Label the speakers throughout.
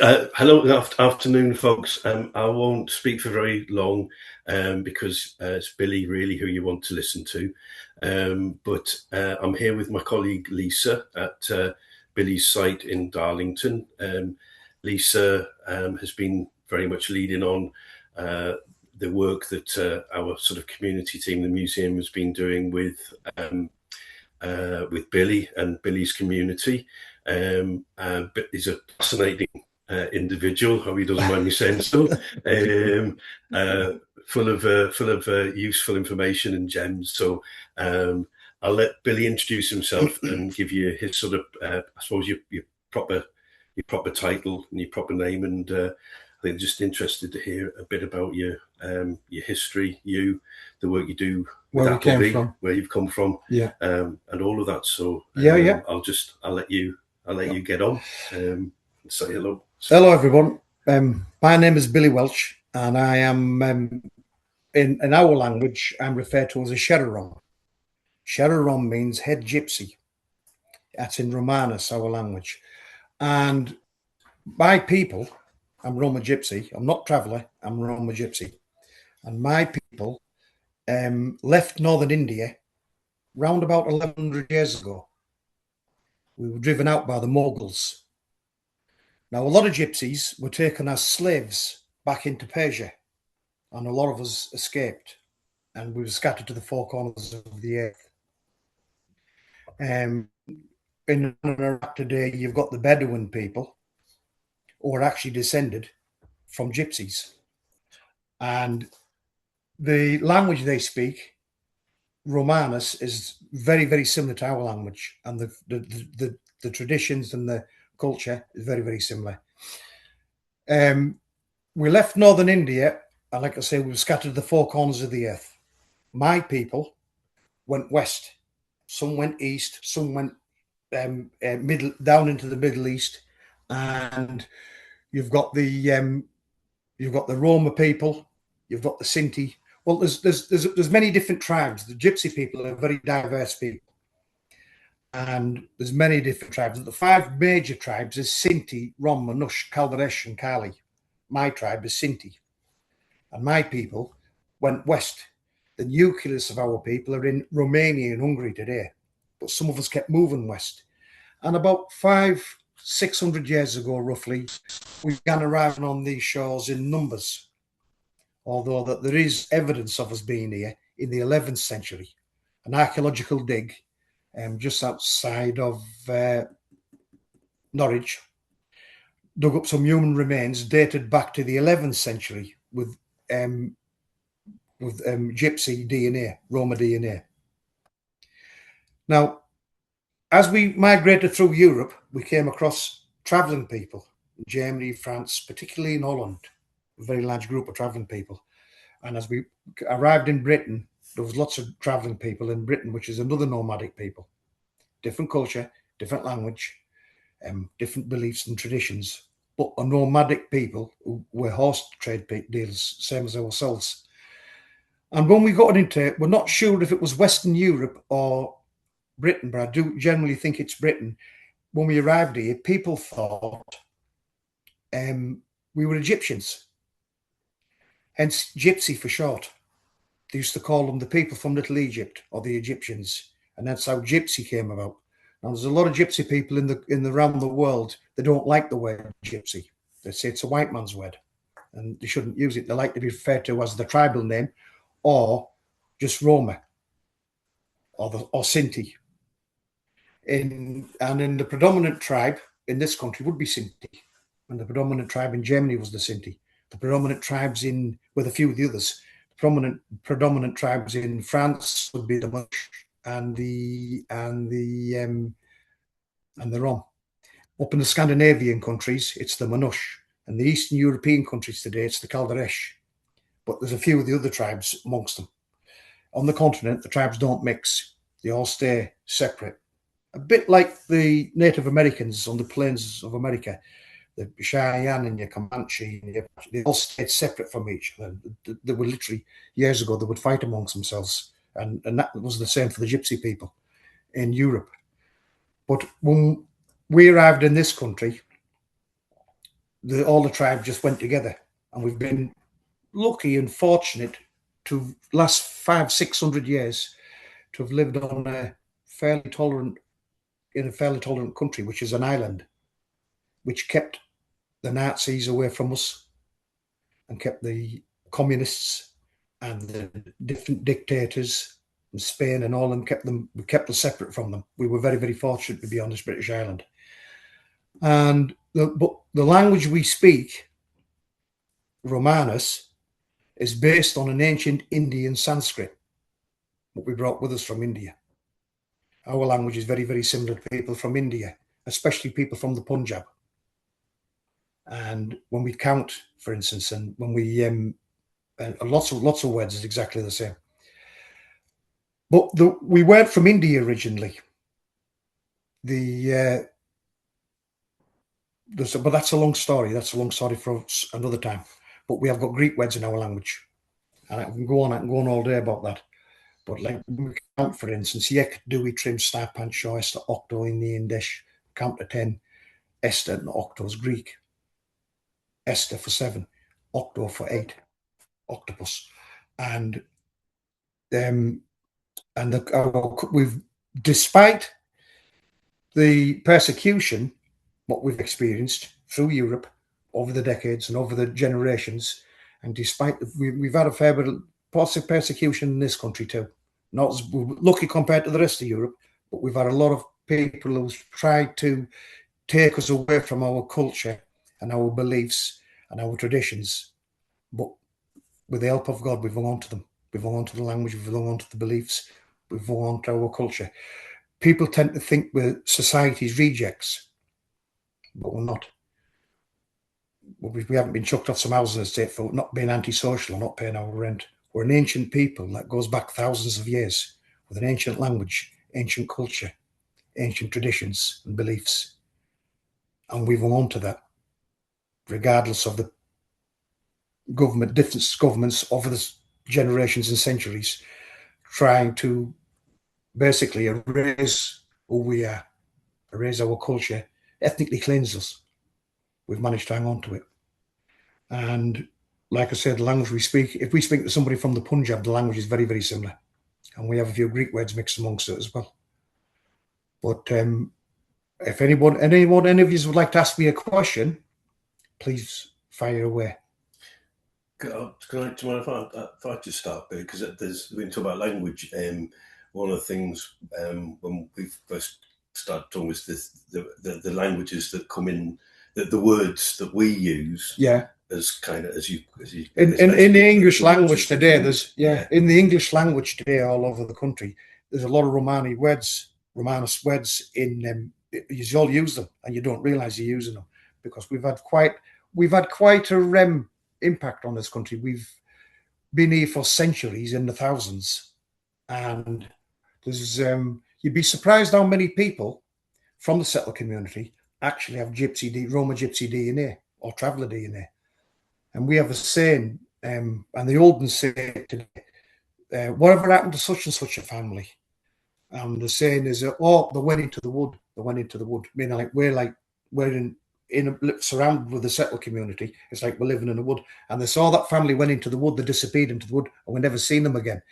Speaker 1: Hello, afternoon, folks. I won't speak for very long because it's Billy, really, who you want to listen to. But I'm here with my colleague Lisa at Billy's site in Darlington. Lisa has been very much leading on the work that our sort of community team, the museum, has been doing with Billy and Billy's community. But he's a fascinating individual, how he doesn't mind me saying so. Full of useful information and gems. So I'll let Billy introduce himself and give you his sort of, I suppose, your proper title and your proper name. And I think I'm just interested to hear a bit about your history, the work you do with Appleby, where you've come from, and all of that. So I'll let you get on and say hello.
Speaker 2: Hello, everyone. My name is Billy Welch, and I am in our language, I'm referred to as a Sheraron. Sheraron means head gypsy. That's in Romani, our language. And my people, I'm Roma Gypsy. I'm not traveller, I'm Roma Gypsy. And my people left northern India round about 1100 years ago. We were driven out by the Mughals. Now, a lot of gypsies were taken as slaves back into Persia, and a lot of us escaped, and we were scattered to the four corners of the earth. In Iraq today, you've got the Bedouin people, who are actually descended from gypsies. And the language they speak, Romanus, is very, very similar to our language, and the traditions and the culture is very, very similar. We left northern India, and like I say, we were scattered to the four corners of the earth. My people went west. Some went east. Some went down into the Middle East, and you've got the Roma people. You've got the Sinti. Well, there's many different tribes. The Gypsy people are very diverse people. And there's many different tribes. The five major tribes is Sinti, Rom, Manush, Calvaresh, and Kali. My tribe is Sinti. And my people went west. The nucleus of our people are in Romania and Hungary today. But some of us kept moving west. And about 500-600 years ago, roughly, we began arriving on these shores in numbers. Although that there is evidence of us being here in the 11th century. An archaeological dig just outside of Norwich, dug up some human remains dated back to the 11th century with gypsy DNA, Roma DNA. Now, as we migrated through Europe, we came across travelling people in Germany, France, particularly in Holland, a very large group of travelling people. And as we arrived in Britain, there was lots of travelling people in Britain, which is another nomadic people. Different culture, different language, different beliefs and traditions, but a nomadic people who were horse trade dealers, same as ourselves. And when we got into it, we're not sure if it was Western Europe or Britain, but I do generally think it's Britain. When we arrived here, people thought we were Egyptians, hence Gypsy for short. They used to call them the people from Little Egypt or the Egyptians, and that's how Gypsy came about. Now, there's a lot of Gypsy people around the world that don't like the word Gypsy. They say it's a white man's word, and they shouldn't use it. They like to be referred to as the tribal name, or just Roma, or Sinti. In the predominant tribe in this country would be Sinti, and the predominant tribe in Germany was the Sinti. The predominant tribes with a few of the others. Predominant tribes in France would be the Mush and the Rom. Up in the Scandinavian countries, it's the Manush, and the Eastern European countries today, it's the Calvaresh. But there's a few of the other tribes amongst them. On the continent, the tribes don't mix; they all stay separate. A bit like the Native Americans on the plains of America. The Cheyenne and your Comanche, they all stayed separate from each other. They were literally, years ago, they would fight amongst themselves. And that was the same for the Gypsy people in Europe. But when we arrived in this country, all the tribes just went together, and we've been lucky and fortunate to last 500-600 years to have lived on a fairly tolerant country, which is an island, which kept the Nazis away from us and kept the communists and the different dictators in Spain and all, and we kept us separate from them. We were very, very fortunate to be on this British island. And the language we speak, Romanus, is based on an ancient Indian Sanskrit, what we brought with us from India. Our language is very, very similar to people from India, especially people from the Punjab. And when we count, for instance, and when we lots of words is exactly the same. But we weren't from India originally. But that's a long story. That's a long story for another time. But we have got Greek words in our language, and I can go on all day about that. But like we count, for instance, yek, dewey, trim, star, pan, choice, the octo in the Indish, count to 10, Esther and octo is Greek. Esther for 7, octo for 8, octopus, and we've, despite the persecution, what we've experienced through Europe over the decades and over the generations, and despite we've had a fair bit of positive persecution in this country too. Not as lucky compared to the rest of Europe, but we've had a lot of people who've tried to take us away from our culture and our beliefs and our traditions. But with the help of God, we've hung on to them. We've hung on to the language, we've hung on to the beliefs, we've hung on to our culture. People tend to think we're society's rejects, but we're not. We haven't been chucked off some housing estate for not being antisocial or not paying our rent. We're an ancient people that goes back thousands of years with an ancient language, ancient culture, ancient traditions and beliefs. And we've hung on to that, regardless of the different governments over the generations and centuries, trying to basically erase who we are, erase our culture, ethnically cleanse us. We've managed to hang on to it. And like I said, the language we speak, if we speak to somebody from the Punjab, the language is very, very similar. And we have a few Greek words mixed amongst it as well. But if any of you would like to ask me a question, please fire away.
Speaker 1: Do you mind if I just start, because we talk about language. One of the things when we first started talking was the languages that come in, the words that we use.
Speaker 2: Yeah.
Speaker 1: As kind of as you
Speaker 2: in the English language today, in the English language today all over the country, there's a lot of Romanus words in you all use them and you don't realize you're using them, because we've had quite a impact on this country. We've been here for centuries, in the thousands, and there's you'd be surprised how many people from the settler community actually have Roma Gypsy DNA or traveller DNA. And we have a saying, and the old ones say it today, whatever happened to such and such a family? And the saying is, they went into the wood. They went into the wood. Meaning, like we're surrounded with the settler community. It's like we're living in a wood. And they saw that family went into the wood. They disappeared into the wood, and we never seen them again.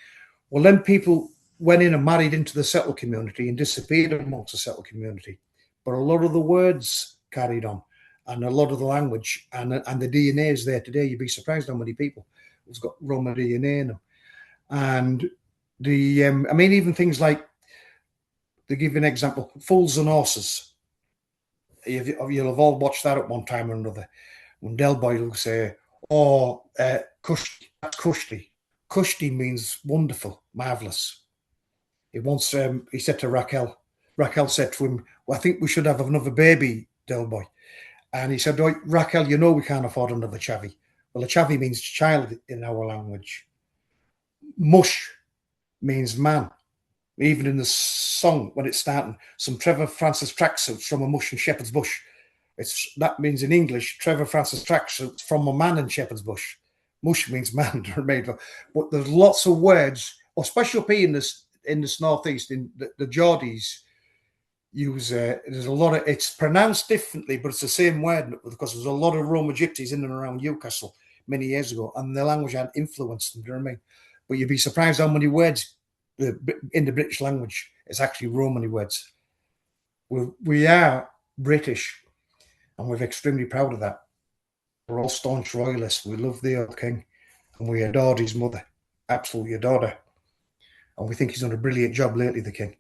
Speaker 2: Well, then people went in and married into the settler community and disappeared amongst the settler community. But a lot of the words carried on, and a lot of the language and the DNA is there today. You'd be surprised how many people who's got Roma DNA in them. And even things like, to give you an example, fools and horses. You'll have all watched that at one time or another. When Del Boy will say, Kushti, that's Kushti. Kushti means wonderful, marvellous. He said to Raquel said to him, well, I think we should have another baby, Del Boy. And he said, Raquel, we can't afford another chavi. Well, a chavi means child in our language. Mush means man. Even in the song, when it's starting, some Trevor Francis tracksuits from a mush in Shepherd's Bush. That means in English, Trevor Francis tracksuits from a man in Shepherd's Bush. Mush means man. But there's lots of words, especially up here in this northeast, in the Geordies, use there's a lot of, it's pronounced differently, but it's the same word, because there's a lot of Roma Gypsies in and around Newcastle many years ago, and the language had influenced them. Do you know what I mean? But you'd be surprised how many words in the British language is actually Romani words. We are British, and we're extremely proud of that. We're all staunch royalists. We love the old king, and we adored his mother, absolutely adored her. And we think he's done a brilliant job lately, the king.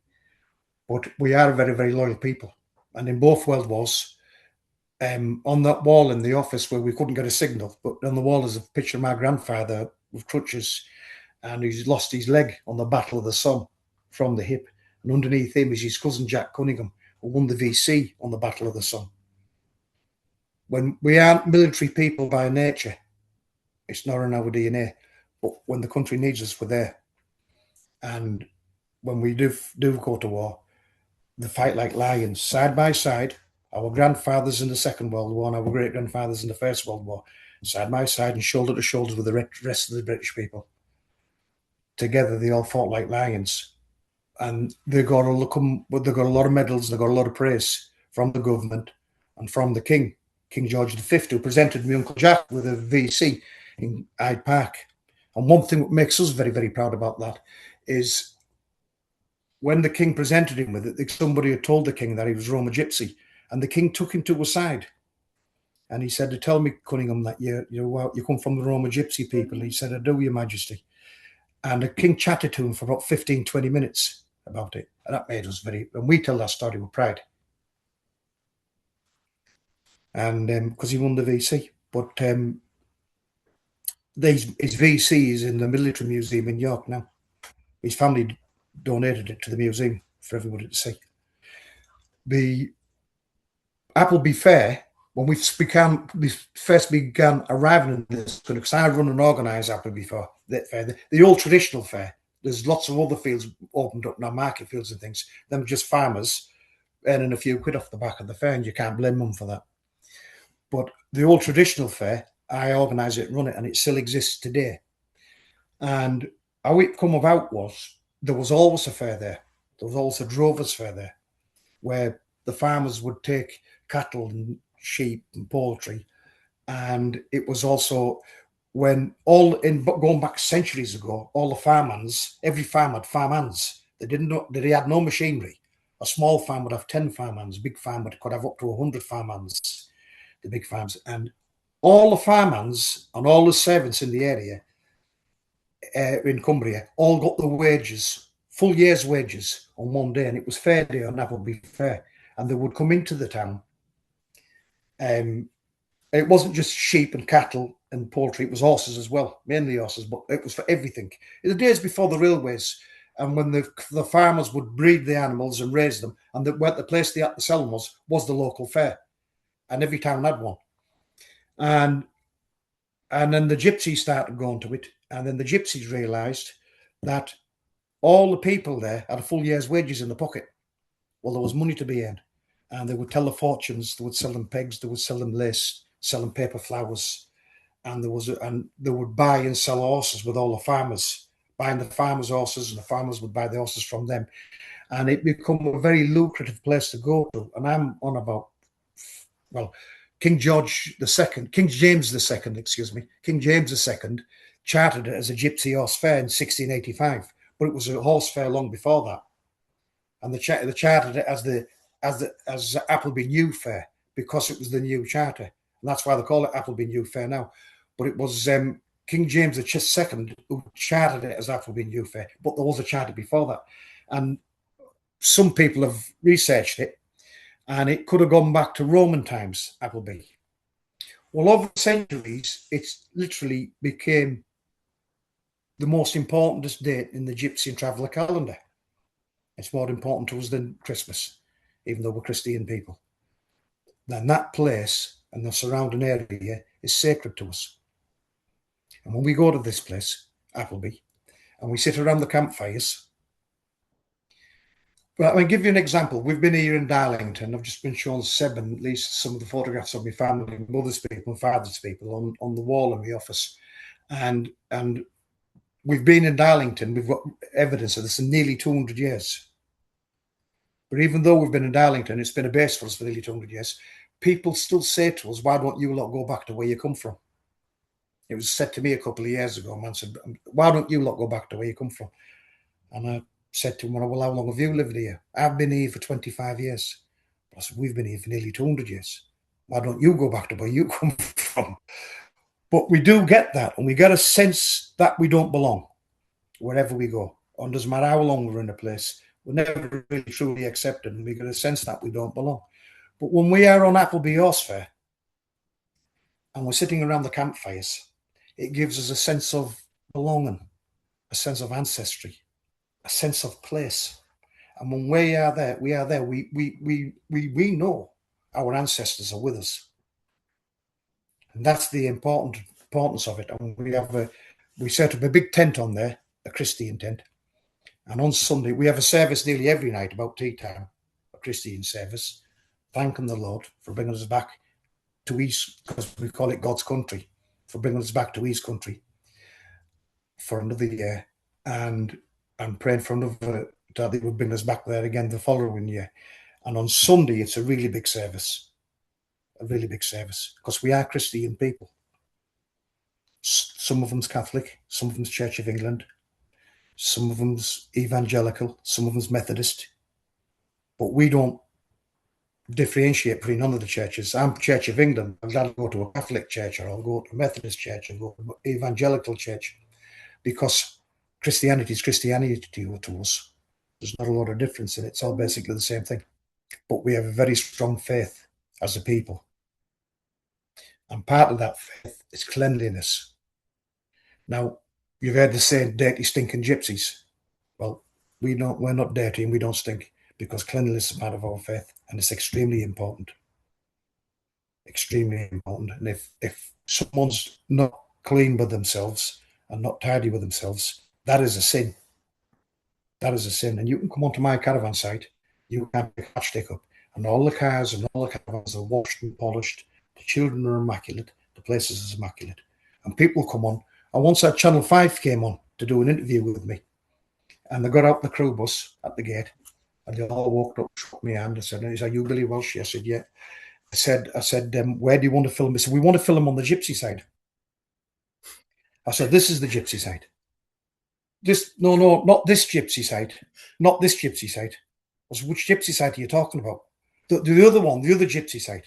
Speaker 2: But we are a very, very loyal people. And in both World Wars, on that wall in the office where we couldn't get a signal, but on the wall is a picture of my grandfather with crutches, and he's lost his leg on the Battle of the Somme from the hip. And underneath him is his cousin Jack Cunningham, who won the VC on the Battle of the Somme. When we aren't military people by nature, it's not in our DNA. But when the country needs us, we're there. And when we do go to war, they fight like lions, side by side. Our grandfathers in the Second World War and our great-grandfathers in the First World War, side by side and shoulder to shoulder with the rest of the British people. Together, they all fought like lions. And they got a lot of medals, they got a lot of praise from the government and from the King, King George V, who presented my Uncle Jack with a VC in Hyde Park. And one thing that makes us very, very proud about that is when the King presented him with it, somebody had told the King that he was Roma Gypsy, and the King took him to a side. And he said, "Tell me, Cunningham, that you come from the Roma Gypsy people." And he said, "I do, Your Majesty." And the King chatted to him for about 15, 20 minutes about it. And that made us when we tell that story with pride. And because he won the VC. But his VC is in the Military Museum in York now. His family donated it to the museum for everybody to see. The Appleby Fair, when we first began arriving in this, because I run and organise Appleby Fair, the old traditional fair. There's lots of other fields opened up now, market fields and things. Them just farmers earning a few quid off the back of the fair, and you can't blame them for that. But the old traditional fair, I organise it and run it, and it still exists today. And how it come about was there was always a fair there. There was always a drovers fair there, where the farmers would take cattle and sheep and poultry. And it was also when going back centuries ago, all the farmhands, every farm had farmhands. They had no machinery. A small farm would have 10 farmhands. A big farm could have up to 100 farmhands, the big farms. And all the farmhands and all the servants in the area, in Cumbria, all got the wages, full year's wages on one day. And it was fair day on Appleby Fair. And they would come into the town. It wasn't just sheep and cattle and poultry, it was horses as well, mainly horses, but it was for everything. In the days before the railways, and when the farmers would breed the animals and raise them, and the place they had to sell them was the local fair. And every town had one. And then the gypsies started going to it, and then the gypsies realised that all the people there had a full year's wages in the pocket. Well, there was money to be earned. And they would tell the fortunes, they would sell them pegs, they would sell them lace, sell them paper flowers, and they would buy and sell horses with all the farmers, buying the farmers' horses, and the farmers would buy the horses from them. And it became a very lucrative place to go to. And I'm on about, well, King James II chartered it as a gypsy horse fair in 1685, but it was a horse fair long before that. And they chartered it as Appleby New Fair because it was the new charter. And that's why they call it Appleby New Fair now. But it was King James II who chartered it as Appleby New Fair, but there was a charter before that. And some people have researched it, and it could have gone back to Roman times, Appleby. Well, over the centuries, it's literally became the most important date in the Gypsy and Traveller calendar. It's more important to us than Christmas, even though we're Christian people. Then that place and the surrounding area is sacred to us. And when we go to this place, Appleby, and we sit around the campfires, well, I'll give you an example. We've been here in Darlington. I've just been showing Seb and at least some of the photographs of my family, mother's people and father's people on the wall in the office. And we've been in Darlington. We've got evidence of this in nearly 200 years. But even though we've been in Darlington, it's been a base for us for nearly 200 years, people still say to us, why don't you lot go back to where you come from? It was said to me a couple of years ago, man said, why don't you lot go back to where you come from? And I said to him, well, how long have you lived here? I've been here for 25 years. I said, we've been here for nearly 200 years. Why don't you go back to where you come from? But we do get that, and we get a sense that we don't belong wherever we go. And doesn't matter how long we're in a place, we're never really truly accepted, and we get a sense that we don't belong. But when we are on Appleby Horse Fair and we're sitting around the campfires, it gives us a sense of belonging, a sense of ancestry, a sense of place. And when we are there, we know our ancestors are with us. And that's the importance of it. And we set up a big tent on there, a Christian tent. And on Sunday, we have a service nearly every night about tea time, a Christian service, thanking the Lord for bringing us back to East, because we call it God's country, for bringing us back to East country for another year. And praying for another, that they would bring us back there again the following year. And on Sunday, it's a really big service, because we are Christian people. Some of them's Catholic, some of them's Church of England, some of them's evangelical, some of them's Methodist. But we don't differentiate between none of the churches. I'm Church of England. I'm glad to go to a Catholic church, or I'll go to a Methodist church, or go to an evangelical church, because Christianity is Christianity to us. There's not a lot of difference in it. It's all basically the same thing. But we have a very strong faith as a people. And part of that faith is cleanliness. Now, you've heard the saying, dirty, stinking gypsies. Well, we're not dirty and we don't stink, because cleanliness is part of our faith, and it's extremely important. Extremely important. And if someone's not clean with themselves and not tidy with themselves, that is a sin. That is a sin. And you can come onto my caravan site, you can pick a stick up, and all the cars and all the caravans are washed and polished. The children are immaculate. The place is immaculate. And people come on. And once that Channel 5 came on to do an interview with me, and they got out the crew bus at the gate, and they all walked up, shook my hand, and said, "Are you Billy Welch?" I said, "Yeah." I said, "Where do you want to film?" He said, "We want to film on the gypsy side." I said, "This is the gypsy side." No, not this gypsy side. Not this gypsy side. I said, "Which gypsy side are you talking about?" The other one, the other gypsy side.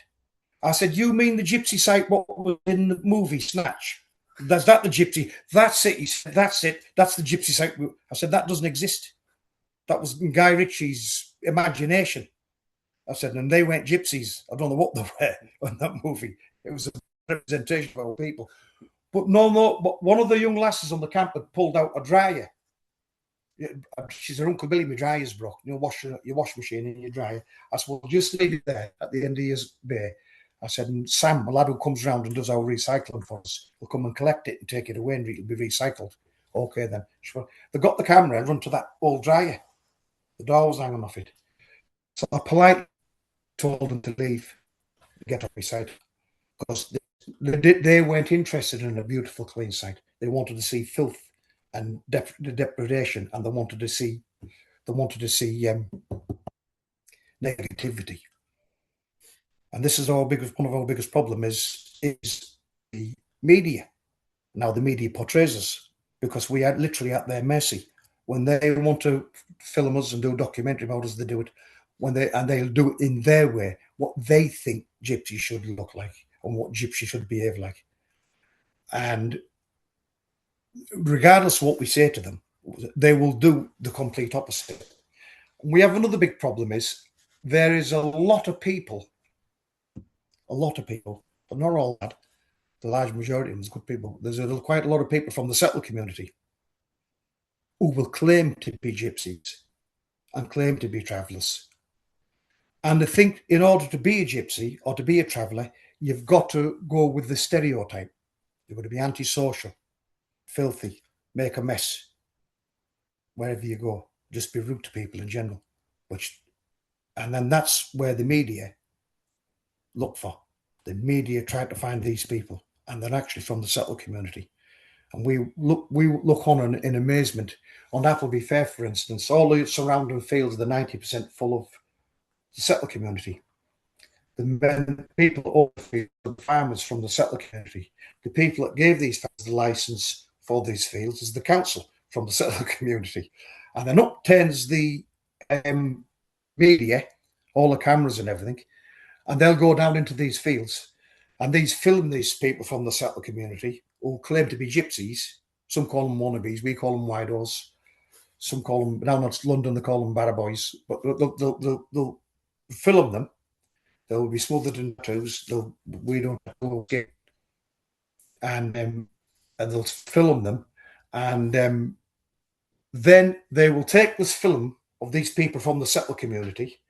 Speaker 2: I said, "You mean the gypsy side what was in the movie Snatch? That's that the gypsy? That's it." He said, "That's it. That's the gypsy side." I said, "That doesn't exist. That was in Guy Ritchie's imagination." I said, "And they weren't gypsies. I don't know what they were in that movie. It was a representation of our people." But but one of the young lasses on the camp had pulled out a dryer. She said, "Uncle Billy, my dryer's broke. You know, wash your wash machine and your dryer." I said, "Well, just leave it there at the end of your bay." I said, "And Sam, a lad who comes round and does our recycling for us, will come and collect it and take it away, and it'll be recycled." Okay, then. They got the camera and run to that old dryer. The door was hanging off it. So I politely told them to leave, get off my side, because they weren't interested in a beautiful, clean site. They wanted to see filth and depredation, and they wanted to see negativity. And this is one of our biggest problems is the media. Now the media portrays us, because we are literally at their mercy. When they want to film us and do a documentary about us, they do it they'll do it in their way, what they think gypsy should look like and what gypsy should behave like. And regardless of what we say to them, they will do the complete opposite. We have another big problem is there is a lot of people, but not all bad. The large majority of them is good people. There's quite a lot of people from the settled community who will claim to be gypsies and claim to be travellers. And I think in order to be a gypsy or to be a traveller, you've got to go with the stereotype. You've got to be antisocial, filthy, make a mess wherever you go. Just be rude to people in general. And then that's where the media look for. The media try to find these people, and they're actually from the settled community. And we look on in amazement. On Appleby Fair, for instance, all the surrounding fields are 90% full of the settler community. The people, the farmers from the settler community, the people that gave these farmers the license for these fields is the council from the settler community. And then up turns the media, all the cameras and everything, and they'll go down into these fields and film these people from the settler community who claim to be gypsies. Some call them wannabes, we call them widos. Some call them, down in London, they call them barra boys. But they'll film them. They'll be smothered in tattoos. We don't know. And they'll film them. And then they will take this film of these people from the settler community,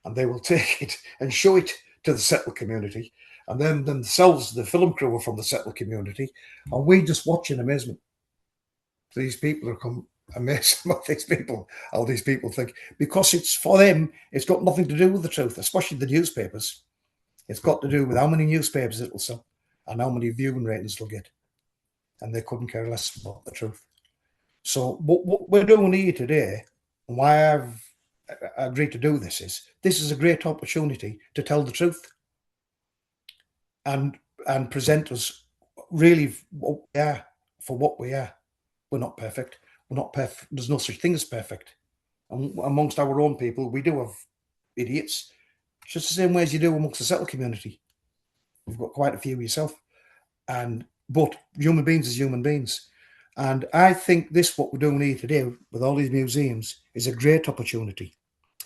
Speaker 2: and they will take it and show it to the settler community. And then themselves, the film crew are from the settler community. And we just watch in amazement. These people are come amazed about how these people think. Because it's for them, it's got nothing to do with the truth, especially the newspapers. It's got to do with how many newspapers it'll sell and how many viewing ratings it'll get. And they couldn't care less about the truth. So what we're doing here today, and why I've agreed to do this is a great opportunity to tell the truth and present us really what we are for what we are. We're not perfect. We're not perfect. There's no such thing as perfect. And amongst our own people, we do have idiots, just the same way as you do amongst the settler community. You've got quite a few yourself. But human beings is human beings. And I think what we're doing here today with all these museums is a great opportunity.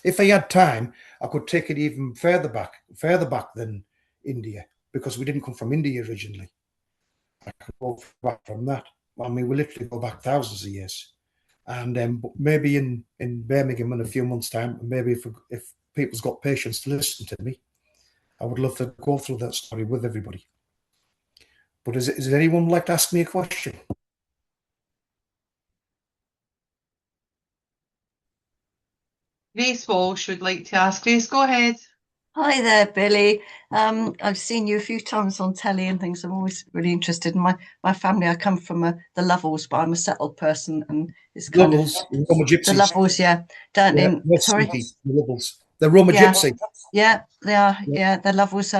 Speaker 2: If I had time, I could take it even further back than India, because we didn't come from India originally. I could go back from that. I mean, we literally go back thousands of years. And maybe in Birmingham in a few months' time, maybe if people's got patience to listen to me, I would love to go through that story with everybody. But is anyone like to ask me a question?
Speaker 3: Grace Walsh would like to ask. Grace, go ahead.
Speaker 4: Hi there, Billy. I've seen you a few times on telly and things. I'm always really interested in my family. I come from the Lovels, but I'm a settled person, and it's kind
Speaker 2: Lovels, Roma Gypsies.
Speaker 4: The Lovels, yeah. Down in sorry,
Speaker 2: the Lovels. They're Roma Gypsy.
Speaker 4: Yeah, they are. Yeah, they're Lovels.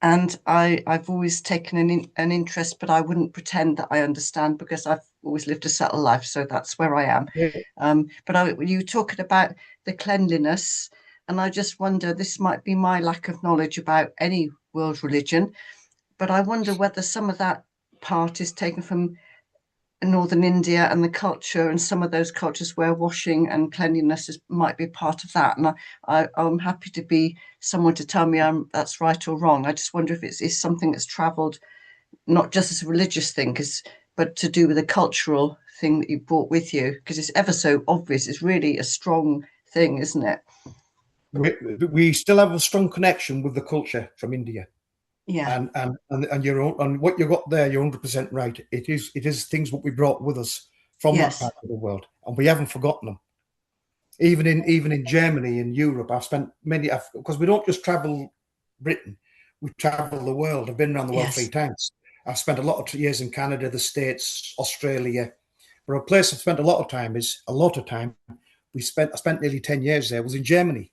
Speaker 4: And I've always taken an interest, but I wouldn't pretend that I understand, because I've always lived a settled life, so that's where I am. Yeah. But you were talking about the cleanliness, and I just wonder, this might be my lack of knowledge about any world religion, but I wonder whether some of that part is taken from northern India and the culture, and some of those cultures where washing and cleanliness might be part of that. And I'm happy to be someone to tell me that's right or wrong. I just wonder if it's something that's travelled not just as a religious thing, but to do with a cultural thing that you brought with you, because it's ever so obvious. It's really a strong thing, isn't it?
Speaker 2: We still have a strong connection with the culture from India.
Speaker 4: Yeah,
Speaker 2: and your own, and what you got there, you're 100% right. It is things what we brought with us from that part of the world, and we haven't forgotten them. Even in Germany, in Europe, I've spent because we don't just travel Britain, we travel the world. I've been around the world 3 times. I've spent a lot of years in Canada, the States, Australia. But a place I've spent a lot of time I spent nearly 10 years there, was in Germany,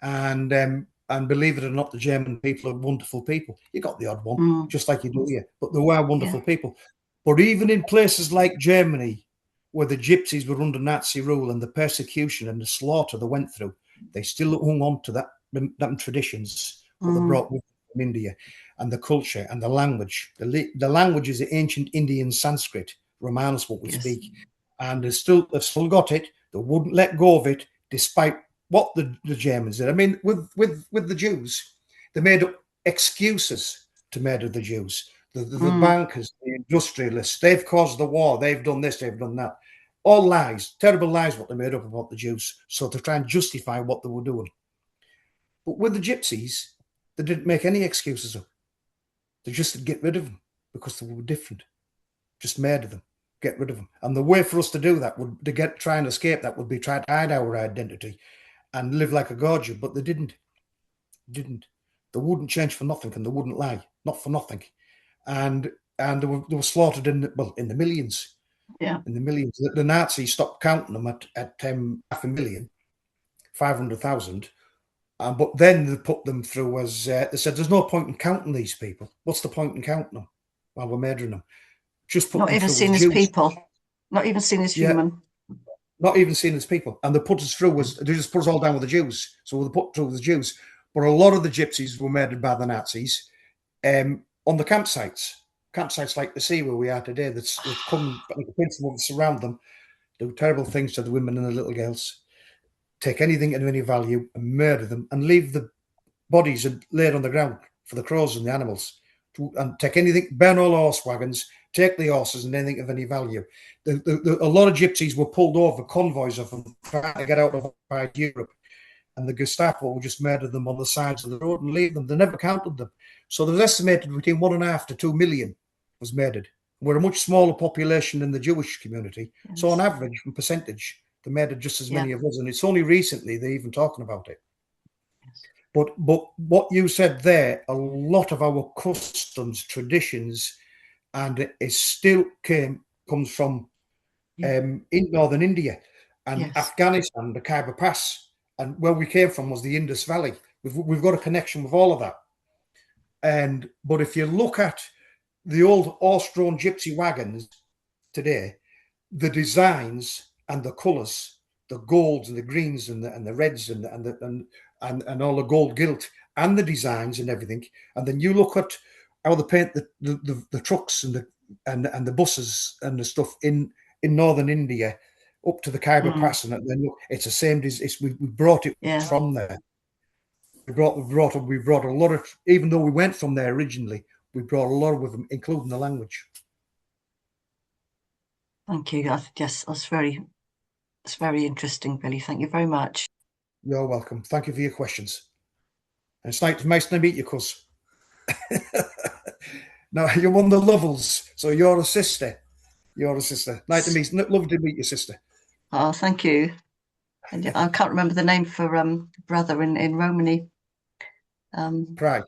Speaker 2: and believe it or not, the German people are wonderful people. You got the odd one, just like you do here, but they were wonderful people. But even in places like Germany, where the gypsies were under Nazi rule and the persecution and the slaughter they went through, they still hung on to them traditions that they brought with them from India, and the culture and the language. The language is the ancient Indian Sanskrit, Romani is what we speak, and they've still got it. They wouldn't let go of it, despite what the Germans did. I mean, with the Jews, they made up excuses to murder the Jews. The bankers, the industrialists, they've caused the war, they've done this, they've done that. All lies, terrible lies what they made up about the Jews, so to try and justify what they were doing. But with the gypsies, they didn't make any excuses up. They just get rid of them because they were different. Just murder them, get rid of them. And the way for us to do that try and escape that would be try to hide our identity and live like a gorgeous, but they didn't. They wouldn't change for nothing, and they wouldn't lie, not for nothing. And they were slaughtered in the millions.
Speaker 4: Yeah,
Speaker 2: in the millions. The Nazis stopped counting them at 500,000, 500,000. But then they put them through as they said, there's no point in counting these people. What's the point in counting them while we're murdering them? Just put
Speaker 4: Not
Speaker 2: them
Speaker 4: even
Speaker 2: through
Speaker 4: seen as people. Not even seen as human.
Speaker 2: Not even seen as people. And they put us through as they just put us all down with the Jews. So they put through the Jews. But a lot of the gypsies were murdered by the Nazis on the campsites like the sea where we are today. That's come like a principle that surround them, do terrible things to the women and the little girls, take anything of any value and murder them and leave the bodies laid on the ground for the crows and the animals. And take anything, burn all horse wagons, take the horses and anything of any value. A lot of gypsies were pulled over, convoys of them, trying to get out of Europe. And the Gestapo would just murder them on the sides of the road and leave them. They never counted them. So there was estimated between 1.5 to 2 million was murdered. We're a much smaller population than the Jewish community. Yes. So on average, in percentage, they murdered just as many of us. And it's only recently they're even talking about it. Yes. But what you said there, a lot of our customs, traditions, and it still comes from in northern India and Afghanistan, the Khyber Pass. And where we came from was the Indus Valley. We've got a connection with all of that. But if you look at the old horse-drawn gypsy wagons today, the designs and the colours, the golds and the greens and the reds and all the gold gilt and the designs and everything, and then you look at how they paint the trucks and the buses and the stuff in northern India up to the Khyber Pass, and then look, it's the same. We brought it from there. We brought a lot of, even though we went from there originally, we brought a lot with them, including the language.
Speaker 4: Thank you. Yes, that's very interesting, Billy. Thank you very much.
Speaker 2: You're welcome. Thank you for your questions. And it's nice to meet you, cuz. Now you're one of the Lovels, so you're a sister. Nice to meet. Lovely to meet your sister.
Speaker 4: Oh, thank you. And I can't remember the name for brother in Romani.
Speaker 2: Pry.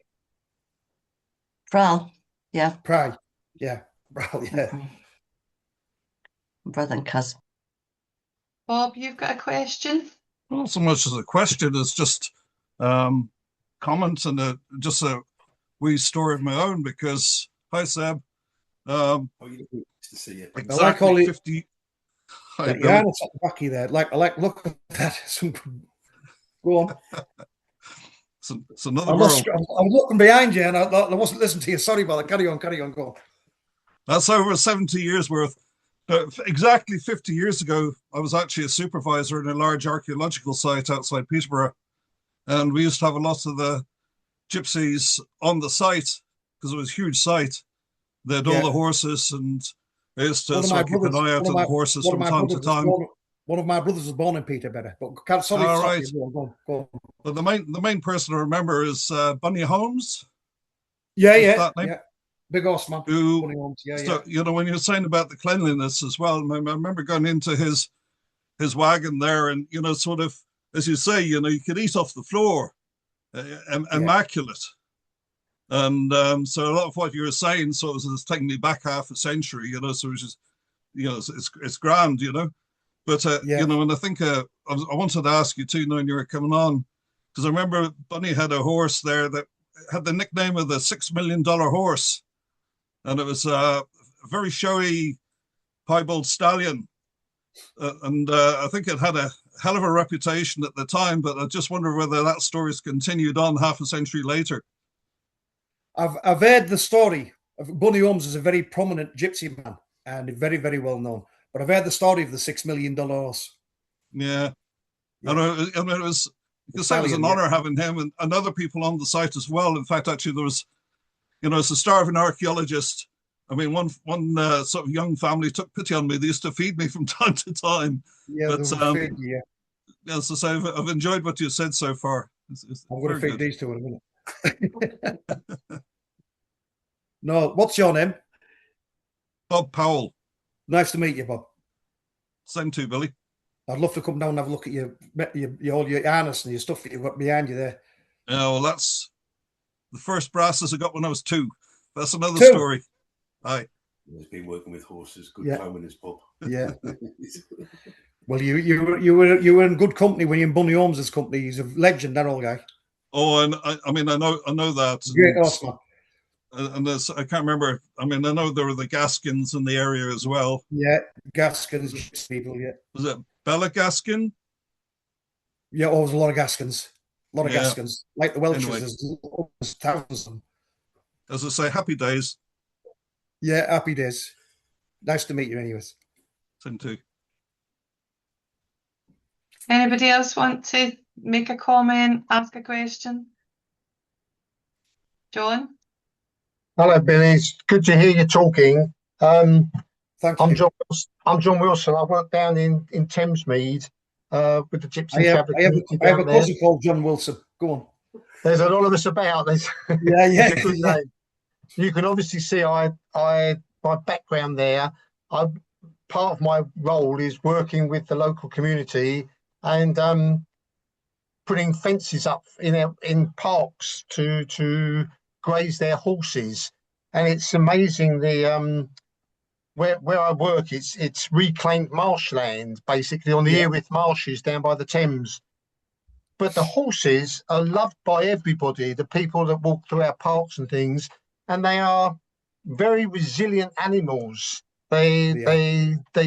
Speaker 4: Bral, yeah.
Speaker 2: Pry, yeah. Bral, yeah.
Speaker 4: Brother and cousin.
Speaker 3: Bob, you've got a question?
Speaker 5: Not so much as a question, it's just comments and just a wee story of my own, because, hi Seb.
Speaker 1: You nice to see you.
Speaker 5: Exactly,
Speaker 2: like
Speaker 5: 50...
Speaker 2: Hi, yeah, it's at the backy there. I like look at that. Go on.
Speaker 5: It's another world.
Speaker 2: I'm looking behind you and I wasn't listening to you. Sorry about that. Carry on, go on.
Speaker 5: That's over 70 years worth. Exactly 50 years ago, I was actually a supervisor in a large archaeological site outside Peterborough. And we used to have a lot of the gypsies on the site, because it was a huge site. They had all the horses, and I used to sort of keep an eye out on the horses from time to time.
Speaker 2: One of my brothers was born in Peterborough, but sorry.
Speaker 5: All right.
Speaker 2: Go on.
Speaker 5: But the main person I remember is Bunny Holmes.
Speaker 2: Yeah. Big horse man.
Speaker 5: Bunny Holmes. So, you know, when you're saying about the cleanliness as well, I remember going into his wagon there, and, you know, sort of, as you say, you know, you could eat off the floor, immaculate. And so a lot of what you were saying sort of is taking me back half a century, you know, so it's just, you know, it's grand, you know. But, you know, and I think I wanted to ask you too, knowing you were coming on, because I remember Bunny had a horse there that had the nickname of the $6 million horse. And it was a very showy piebald stallion. And I think it had a hell of a reputation at the time, but I just wonder whether that story's continued on half a century later.
Speaker 2: I've heard the story of Bunny Holmes is a very prominent gypsy man and very, very well known. But I've heard the story of the $6 million horse.
Speaker 5: Yeah. And I mean, it was an honor having him and other people on the site as well. In fact, actually, there was, you know, as a starving archaeologist, I mean, one sort of young family took pity on me. They used to feed me from time to time.
Speaker 2: Yeah,
Speaker 5: but
Speaker 2: as
Speaker 5: I say, I've enjoyed what you said so far.
Speaker 2: I'm going to feed these two in a minute. No, what's your name?
Speaker 5: Bob Powell.
Speaker 2: Nice to meet you, Bob.
Speaker 5: Same to you, Billy.
Speaker 2: I'd love to come down and have a look at all your harness and your stuff that you've got behind you there.
Speaker 5: Yeah, well, that's the first brasses I got when I was 2. That's another story. Aye.
Speaker 1: He's been working with horses. Good time in his pub.
Speaker 2: Yeah. Well, you were in good company when you're in Bunny Holmes's company. He's a legend, that old guy.
Speaker 5: Oh, and I mean, I know that.
Speaker 2: Great horseman.
Speaker 5: And there's, I can't remember. I mean, I know there were the Gaskins in the area as well.
Speaker 2: Yeah, Gaskins people. Yeah.
Speaker 5: Was it Bella Gaskin?
Speaker 2: Yeah, oh, there's a lot of Gaskins. A lot of
Speaker 5: Yeah.
Speaker 2: Gaskins. Like the Welches,
Speaker 5: Anyway.
Speaker 2: there's thousands of them.
Speaker 5: As I say, happy days.
Speaker 2: Yeah, happy days. Nice to meet you anyways.
Speaker 5: Same too.
Speaker 3: Anybody else want to make a comment, ask a question? John?
Speaker 6: Hello, Billy. It's good to hear you talking.
Speaker 2: Thank
Speaker 6: I'm
Speaker 2: you.
Speaker 6: John. I'm John Wilson. I work down in Thamesmead with the Gypsy Traveller community
Speaker 2: I have a
Speaker 6: down there.
Speaker 2: cousin called John Wilson. Go on.
Speaker 6: There's a lot of us about. There's,
Speaker 2: Yeah, yeah.
Speaker 6: it's a good name. You can obviously see my background there. Part of my role is working with the local community and putting fences up in parks to graze their horses. And it's amazing the where I work, it's reclaimed marshland, basically on the Erith marshes down by the Thames. But the horses are loved by everybody, the people that walk through our parks and things, and they are very resilient animals. They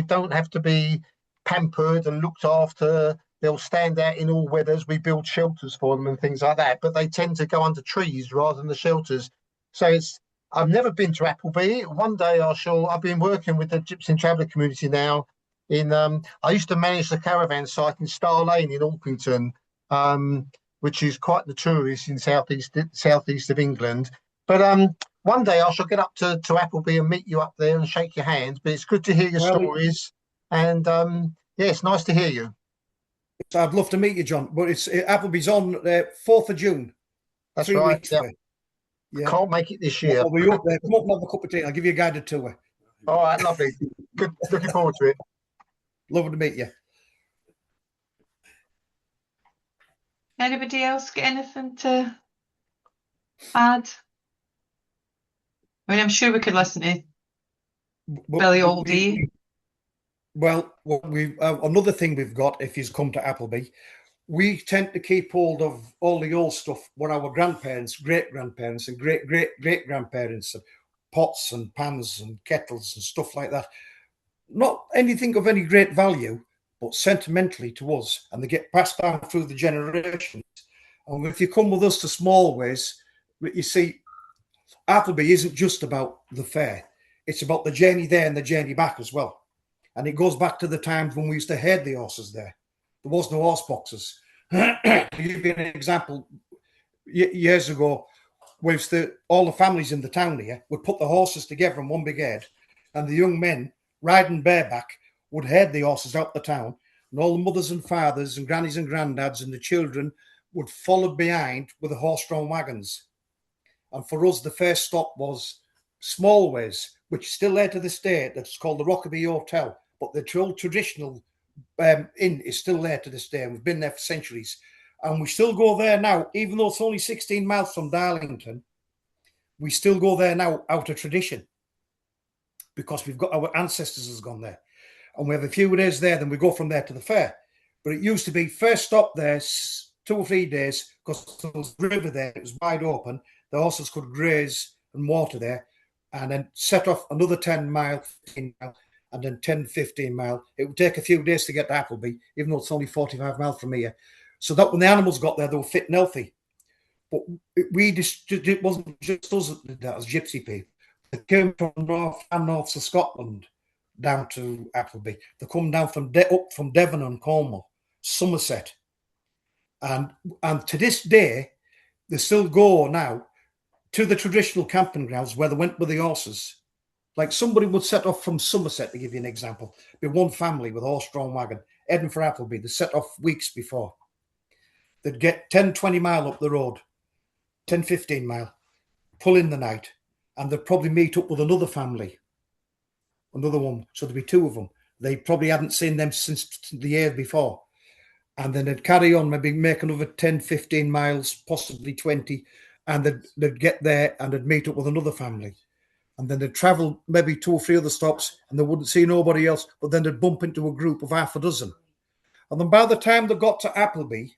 Speaker 6: don't have to be pampered and looked after. They'll stand out in all weathers. We build shelters for them and things like that, but they tend to go under trees rather than the shelters. So I've never been to Appleby. One day I've been working with the Gypsy and Traveller community now. I used to manage the caravan site in Star Lane in Orpington, which is quite notorious in southeast of England. But one day I shall get up to Appleby and meet you up there and shake your hand. But it's good to hear your stories, and it's nice to hear you.
Speaker 2: So I'd love to meet you, John. But Appleby's on 4th of June.
Speaker 6: That's
Speaker 2: 3
Speaker 6: right.
Speaker 2: weeks
Speaker 6: Yeah.
Speaker 2: away. Yeah.
Speaker 6: Can't make it this year.
Speaker 2: I'll be up there. Come up and have a cup of tea. I'll give you a guided tour.
Speaker 6: All right, lovely. Good. Looking forward to it.
Speaker 2: Lovely to meet you.
Speaker 3: Anybody else get anything to add? I mean, I'm sure we could listen to Billy all day.
Speaker 2: Well, another thing we've got, if you've come to Appleby, we tend to keep hold of all the old stuff what our grandparents, great-grandparents and great-great-great-grandparents, and pots and pans and kettles and stuff like that. Not anything of any great value, but sentimentally to us, and they get passed down through the generations. And if you come with us to Smallways, you see, Appleby isn't just about the fair. It's about the journey there and the journey back as well. And it goes back to the times when we used to herd the horses there. There was no horse boxes. To give you an example, years ago, all the families in the town here would put the horses together in one big herd, and the young men riding bareback would herd the horses out the town, and all the mothers and fathers and grannies and granddads and the children would follow behind with the horse-drawn wagons. And for us, the first stop was Smallways, which is still there to this day. That's called the Rockaby Hotel, but the old traditional inn is still there to this day, and we've been there for centuries. And we still go there now, even though it's only 16 miles from Darlington. We still go there now out of tradition, because we've got our ancestors has gone there, and we have a few days there. Then we go from there to the fair. But it used to be first stop there 2 or 3 days, because there was a river there. It was wide open. The horses could graze and water there, and then set off another 10 mile, 15 mile, and then 10, 15 mile. It would take a few days to get to Appleby, even though it's only 45 miles from here. So that when the animals got there, they were fit and healthy. But it wasn't just us that did that as gypsy people. They came from north of Scotland down to Appleby. They come down up from Devon and Cornwall, Somerset. And to this day, they still go now to the traditional camping grounds where they went with the horses. Like somebody would set off from Somerset, to give you an example. Be one family with a horse-drawn wagon, heading for Appleby. They set off weeks before. They'd get 10, 20 mile up the road, 10, 15 mile, pull in the night, and they'd probably meet up with another family, another one. So there'd be 2 of them. They probably hadn't seen them since the year before. And then they'd carry on, maybe make another 10, 15 miles, possibly 20, and they'd get there and they'd meet up with another family. And then they'd travel maybe 2 or 3 other stops and they wouldn't see nobody else, but then they'd bump into a group of half a dozen And then by the time they got to Appleby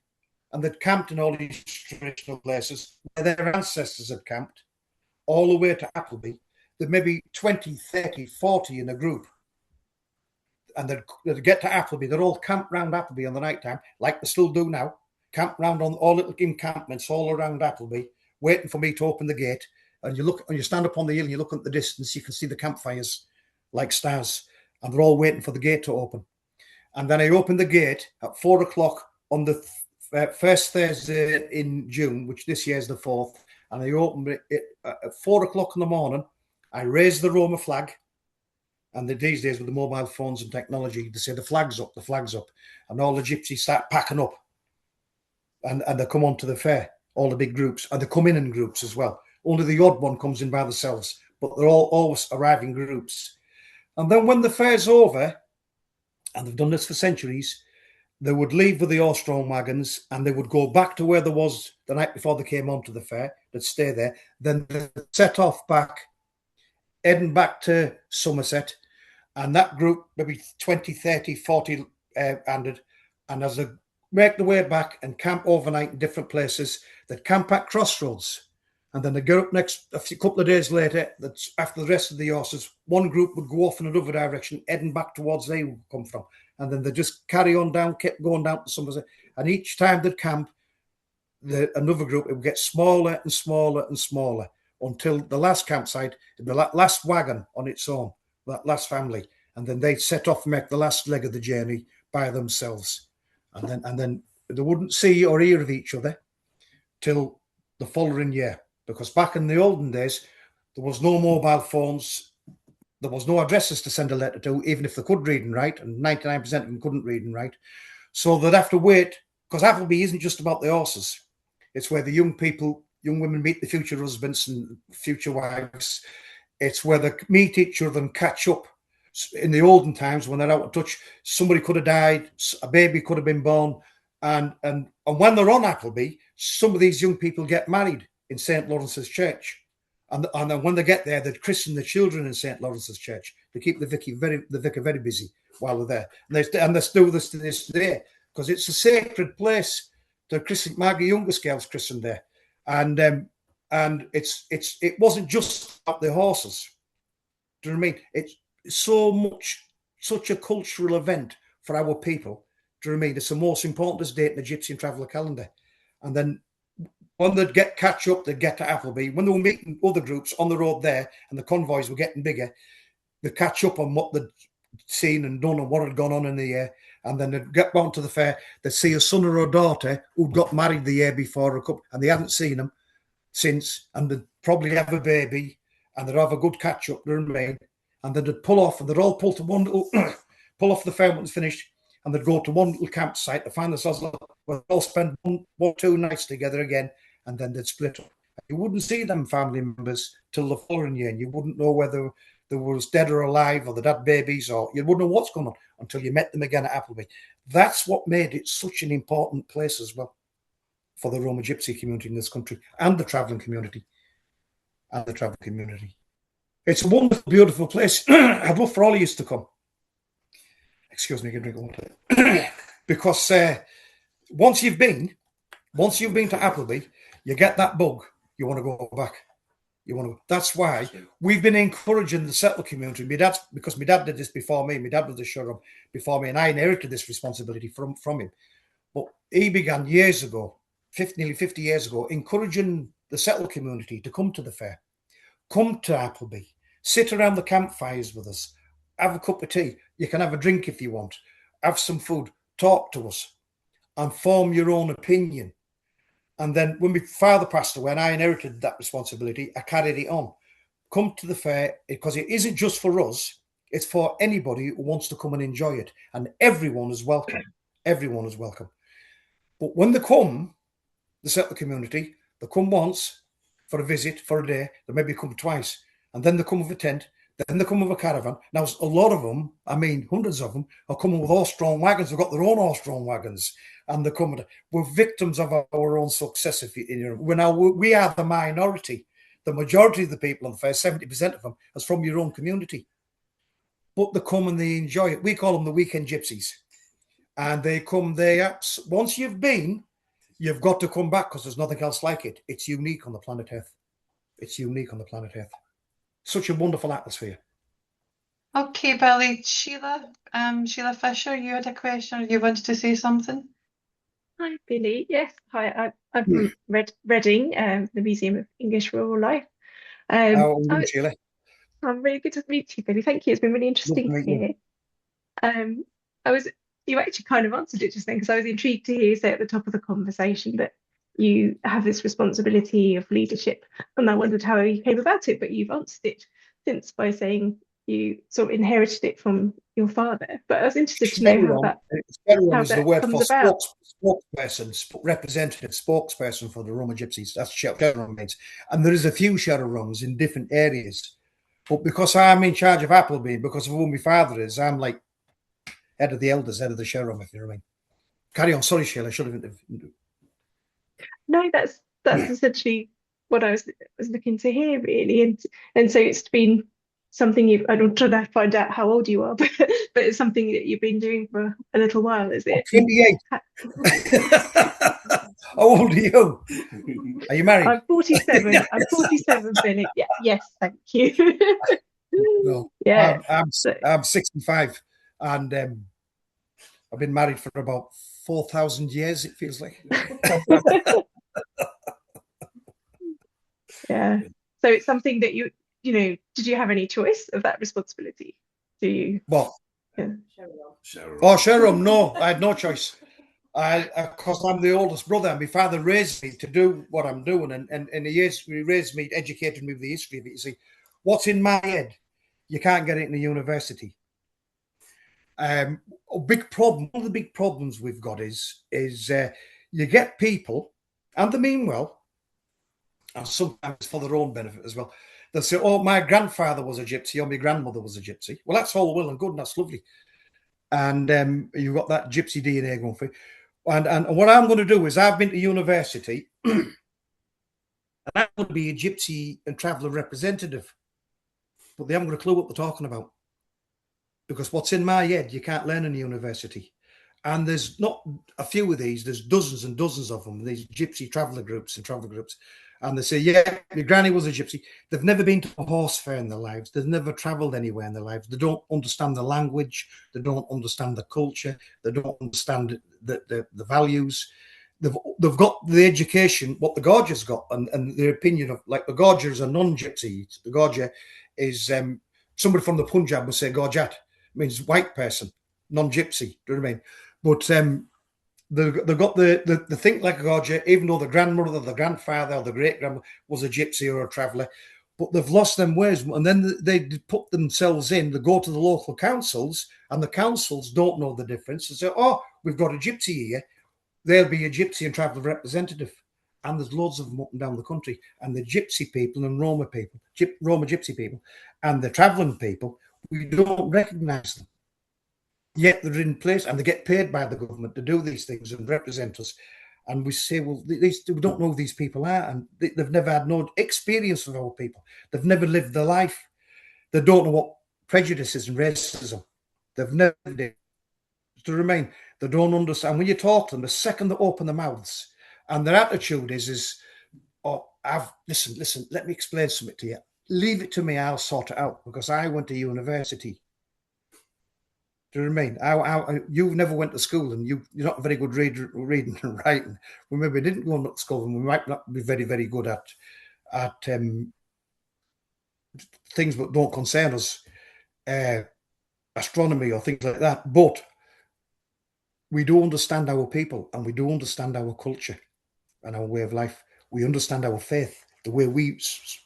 Speaker 2: and they'd camped in all these traditional places where their ancestors had camped, all the way to Appleby, there'd maybe 20, 30, 40 in a group. And they'd get to Appleby, they'd all camp round Appleby in the night time, like they still do now, camp round on all little encampments all around Appleby, waiting for me to open the gate. And you look, and you stand up on the hill and you look at the distance, you can see the campfires like stars, and they're all waiting for the gate to open. And then I opened the gate at 4 o'clock on the first Thursday in June, which this year is the 4th. And I opened it at 4 o'clock in the morning. I raised the Roma flag. And these days with the mobile phones and technology, they say the flag's up, the flag's up. And all the gypsies start packing up. And they come onto the fair, all the big groups. And they come in groups as well. Only the odd one comes in by themselves. But they're all always arriving groups. And then when the fair's over, and they've done this for centuries, they would leave with the horse-drawn wagons and they would go back to where there was the night before they came onto the fair. They'd stay there. Then they'd set off back, heading back to Somerset. And that group, maybe 20, 30, 40 handed. And as they make the way back and camp overnight in different places, they'd camp at Crossroads. And then they go up a couple of days later, that's after the rest of the horses, one group would go off in another direction, heading back towards they would come from. And then they just carry on down, kept going down to Somerset. And each time they'd camp, another group, it would get smaller and smaller and smaller until the last campsite, the last wagon on its own, that last family. And then they'd set off and make the last leg of the journey by themselves. And then they wouldn't see or hear of each other till the following year. Because back in the olden days, there was no mobile phones, there was no addresses to send a letter to, even if they could read and write, and 99% of them couldn't read and write. So they'd have to wait, because Appleby isn't just about the horses. It's where the young women meet the future husbands and future wives. It's where they meet each other and catch up. In the olden times, when they're out of touch, somebody could have died, a baby could have been born, and when they're on Appleby, some of these young people get married in St. Lawrence's Church. And then when they get there, they christen the children in St. Lawrence's Church to keep the vicar very busy while they're there. And they do this to this day, because it's a sacred place. The christen Margaret Youngest girls christened there. And it wasn't just about the horses. Do you know what I mean? It's such a cultural event for our people. Do you know what I mean? It's the most important date in the Gypsy and Traveller calendar. And then when they'd catch up, they'd get to Appleby. When they were meeting other groups on the road there and the convoys were getting bigger, they'd catch up on what they'd seen and done and what had gone on in the year. And then they'd get on to the fair. They'd see a son or a daughter who'd got married the year before, and they hadn't seen them since. And they'd probably have a baby and they'd have a good catch up, you know what I mean? And then they'd pull off, and they'd all pull to one little, pull off the fair when it's finished, and they'd go to one little campsite to find themselves where they'd all spend one, 2 nights together again. And then they'd split up. You wouldn't see them family members till the following year, and you wouldn't know whether they was dead or alive, or they'd had babies, or you wouldn't know what's going on until you met them again at Appleby. That's what made it such an important place as well for the Roma Gypsy community in this country, and the travelling community. It's a wonderful, beautiful place. I'd love for all of you to come. Excuse me, I can drink water. Because once you've been to Appleby, you get that bug. You want to go back. That's why we've been encouraging the settler community. Because my dad did this before me. My dad was a showroom before me, and I inherited this responsibility from him. But he began years ago, nearly 50 years ago, encouraging the settler community to come to the fair, come to Appleby, sit around the campfires with us, have a cup of tea. You can have a drink if you want, have some food, talk to us, and form your own opinion. And then when my father passed away and I inherited that responsibility, I carried it on. Come to the fair, because it isn't just for us, it's for anybody who wants to come and enjoy it. And everyone is welcome. Everyone is welcome. But when they come, the settler community, they come once for a visit, for a day, they maybe come twice, and then they come with a tent, then they come with a caravan. Now, a lot of them, I mean, hundreds of them, are coming with horse-drawn wagons. They've got their own horse-drawn wagons, and they're coming. We're victims of our own success. We are the minority. The majority of the people on the fair, 70% of them, is from your own community. But they come and they enjoy it. We call them the weekend gypsies. And they come there. Once you've been, you've got to come back because there's nothing else like it. It's unique on the planet Earth. It's unique on the planet Earth. Such a wonderful atmosphere.
Speaker 3: Okay, Billy. Sheila Fisher, you had a question or you wanted to say something?
Speaker 7: Hi, Billy. Yes, hi. I'm from Reading, the Museum of English Rural Life.
Speaker 2: How are you, Sheila?
Speaker 7: I'm really good to meet you, Billy. Thank you. It's been really interesting to hear. You actually kind of answered it just then because I was intrigued to hear you say at the top of the conversation that you have this responsibility of leadership, and I wondered how you came about it, but you've answered it since by saying you sort of inherited it from your father. But I was interested to know how that
Speaker 2: the word
Speaker 7: comes
Speaker 2: for
Speaker 7: about.
Speaker 2: spokesperson, representative spokesperson for the Roma Gypsies. That's Shadowrun means. And there is a few Shadowruns in different areas. But because I'm in charge of Appleby, because of who my father is, I'm like head of the elders, head of the Shadowrun, if you know what I mean. Carry on. Sorry, Sheila, I should have.
Speaker 7: No, that's essentially what I was looking to hear, really. And so it's been something I'm trying to find out how old you are, but it's something that you've been doing for a little while, is it?
Speaker 2: 28. How old are you? Are you married?
Speaker 7: I'm 47. I'm 47, Billy. Yeah, yes, thank you.
Speaker 2: No,
Speaker 7: yeah,
Speaker 2: I'm 65, and I've been married for about 4,000 years. It feels like.
Speaker 7: Yeah. So it's something that you know. Did you have any choice of that responsibility? Do you?
Speaker 2: What?
Speaker 7: Yeah.
Speaker 2: Showroom. No, I had no choice. Because I'm the oldest brother. My father raised me to do what I'm doing, and he raised me, educated me with the history of it. You see, what's in my head, you can't get it in a university. A big problem. One of the big problems we've got is you get people, and they mean well, and sometimes for their own benefit as well. They'll say, "Oh, my grandfather was a gypsy, or my grandmother was a gypsy." Well, that's all well and good, and that's lovely. And you've got that gypsy DNA going for you. And what I'm going to do is I've been to university and I'm going to be a gypsy and traveller representative. But they haven't got a clue what they're talking about. Because what's in my head, you can't learn in university. And there's not a few of these, there's dozens and dozens of them, these gypsy traveller groups. And they say, yeah, my granny was a gypsy. They've never been to a horse fair in their lives. They've never travelled anywhere in their lives. They don't understand the language. They don't understand the culture. They don't understand the values. They've got the education, what the Gorger's got, and their opinion of, like, the Gorger is a non-gypsy. The Gorger is, somebody from the Punjab would say Gorjat, means white person, non-gypsy. Do you know what I mean? But they've got the think like a Gorger, even though the grandmother, the grandfather, or the great-grandmother was a gypsy or a traveller, but they've lost them ways. And then they put themselves in, they go to the local councils, and the councils don't know the difference. They say, oh, we've got a gypsy here. They'll be a gypsy and traveller representative. And there's loads of them up and down the country. And the gypsy people and Roma people, Roma gypsy people, and the travelling people, we don't recognise them. Yet they're in place and they get paid by the government to do these things and represent us. And we say, well, we don't know who these people are, and they've never had no experience of our people. They've never lived their life. They don't know what prejudice is and racism. They've never lived it. To remain, they don't understand. When you talk to them, the second they open their mouths, and their attitude is, oh, listen, let me explain something to you. Leave it to me, I'll sort it out, because I went to university. Do you know what I mean? You never went to school, and you're not a very good reading and writing. We maybe didn't go to school, and we might not be very, very good at things that don't concern us, astronomy or things like that. But we do understand our people, and we do understand our culture and our way of life. We understand our faith, the way we